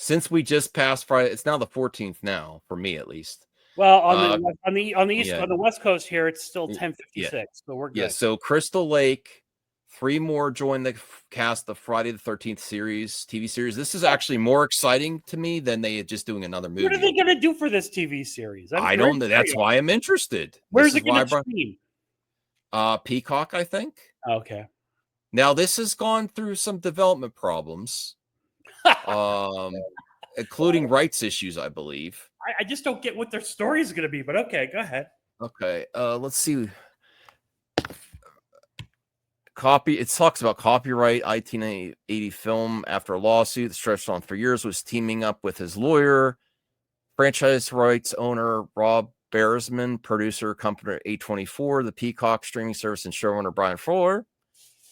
since we just passed Friday, it's now the 14th now for me at least. Well, on the east yeah. on the West Coast here, it's still 10:56, Yeah. so we're good. Yeah, so Crystal Lake, 3 more join the cast of Friday the 13th TV series. This is actually more exciting to me than they just doing another movie. What are they going to do for this TV series? I don't know. That's why I'm interested. Where's it going to stream? Peacock, I think. Okay. Now this has gone through some development problems, including rights issues, I believe. I just don't get what their story is going to be, but okay, go ahead. Okay, let's see. It talks about copyright 1980 film after a lawsuit that stretched on for years, was teaming up with his lawyer, franchise rights owner Rob Bearsman, producer company A24, the Peacock streaming service, and showrunner Brian Fuller,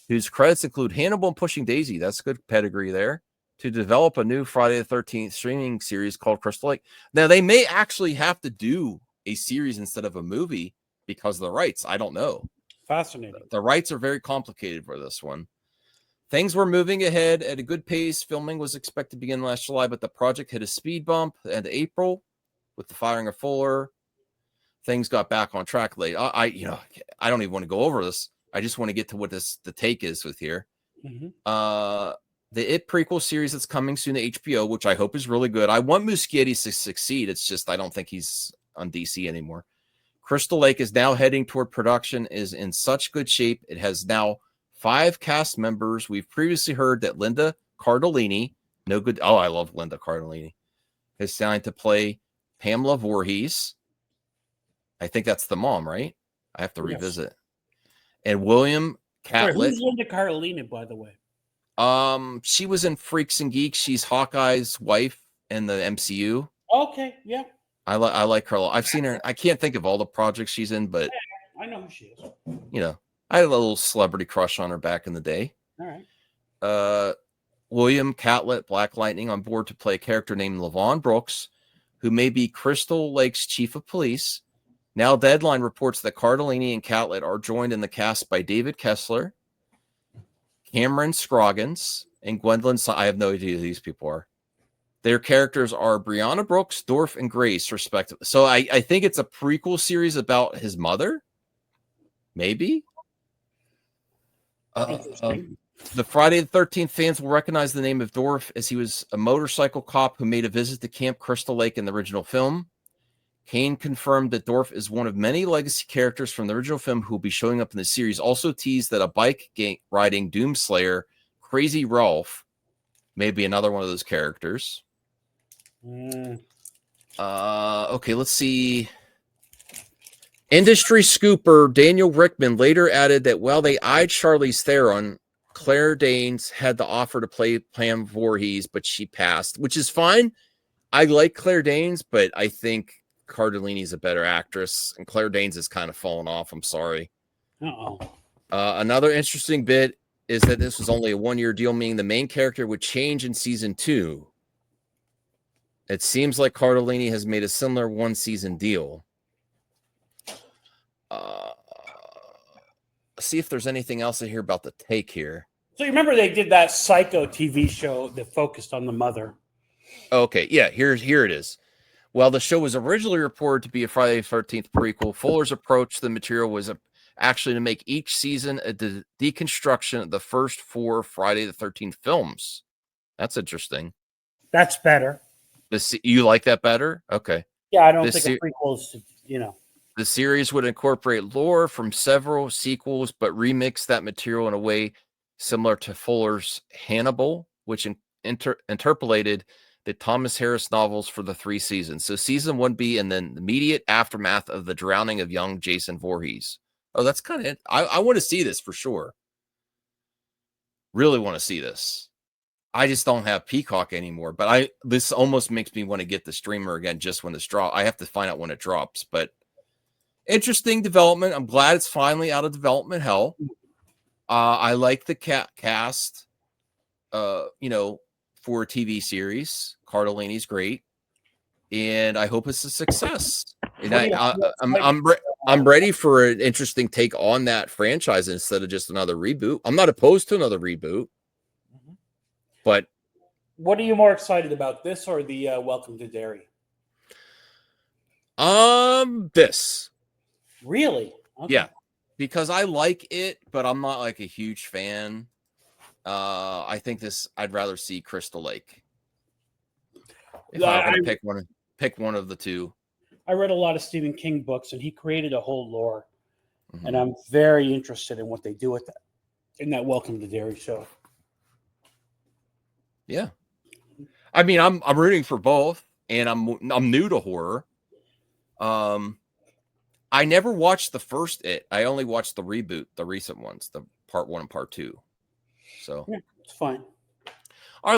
whose credits include Hannibal and Pushing Daisy. That's good pedigree there. To develop a new Friday the 13th streaming series called Crystal Lake. Now, they may actually have to do a series instead of a movie because of the rights. I don't know. Fascinating. The rights are very complicated for this one. Things were moving ahead at a good pace. Filming was expected to begin last July, but the project hit a speed bump in April with the firing of Fuller. Things got back on track late. I don't even want to go over this. I just want to get to what the take is with here. Mm-hmm. The It prequel series that's coming soon to HBO, which I hope is really good. I want Muschietti to succeed. It's just I don't think he's on DC anymore. Crystal Lake is now heading toward production, is in such good shape. It has now 5 cast members. We've previously heard that Linda Cardellini, no good. Oh, I love Linda Cardellini, is signed to play Pamela Voorhees. I think that's the mom, right? I have to revisit. And William Catlett. Who's Linda Cardellini, by the way? She was in Freaks and Geeks. She's Hawkeye's wife in the MCU. Okay, yeah. I like her. I've seen her. I can't think of all the projects she's in, but I know who she is. I had a little celebrity crush on her back in the day. All right. William Catlett, Black Lightning, on board to play a character named Levon Brooks, who may be Crystal Lake's chief of police. Now, Deadline reports that Cardellini and Catlett are joined in the cast by David Kessler, Cameron Scroggins, and Gwendolyn. I have no idea who these people are. Their characters are Brianna Brooks, Dorf, and Grace, respectively. So I think it's a prequel series about his mother. Maybe. The Friday the 13th fans will recognize the name of Dorf as he was a motorcycle cop who made a visit to Camp Crystal Lake in the original film. Kane confirmed that Dorf is one of many legacy characters from the original film who will be showing up in the series. Also teased that a bike riding Doomslayer, Crazy Ralph, may be another one of those characters. Okay, let's see. Industry scooper Daniel Rickman later added that while they eyed Charlize Theron, Claire Danes had the offer to play Pam Voorhees, but she passed, which is fine. I like Claire Danes, but I think Cardellini's a better actress, and Claire Danes has kind of fallen off. I'm sorry. Another interesting bit is that this was only a 1-year deal, meaning the main character would change in season 2. It seems like Cardellini has made a similar 1-season deal. See if there's anything else I hear about the take here. So you remember they did that Psycho TV show that focused on the mother. Okay, yeah, here it is. While the show was originally reported to be a Friday the 13th prequel, Fuller's approach to the material was actually to make each season a deconstruction of the first 4 Friday the 13th films. That's interesting. That's better. You like that better? Okay. Yeah, I don't think a prequel is, The series would incorporate lore from several sequels, but remix that material in a way similar to Fuller's Hannibal, which interpolated the Thomas Harris novels for the 3 seasons. So season 1 be in the immediate aftermath of the drowning of young Jason Voorhees. Oh, that's kind of it. I want to see this for sure. Really want to see this. I just don't have Peacock anymore, but this almost makes me want to get the streamer again just when this drops. I have to find out when it drops, but interesting development. I'm glad it's finally out of development hell. I like the cast, for a TV series. Cardellini's great, and I hope it's a success. And I'm ready for an interesting take on that franchise instead of just another reboot. I'm not opposed to another reboot, but What are you more excited about, this or the Welcome to Derry? This. Really? Okay. Yeah, because I like it, but I'm not like a huge fan. I think I'd rather see Crystal Lake if I were I, going to pick one of the two. I read a lot of Stephen King books, and he created a whole lore, Mhm. and I'm very interested in what they do with that in that Welcome to Derry show. Yeah, I mean, I'm rooting for both, and I'm new to horror. I never watched the first It. I only watched the reboot, the recent ones, the part 1 and part 2. So Yeah, it's fine.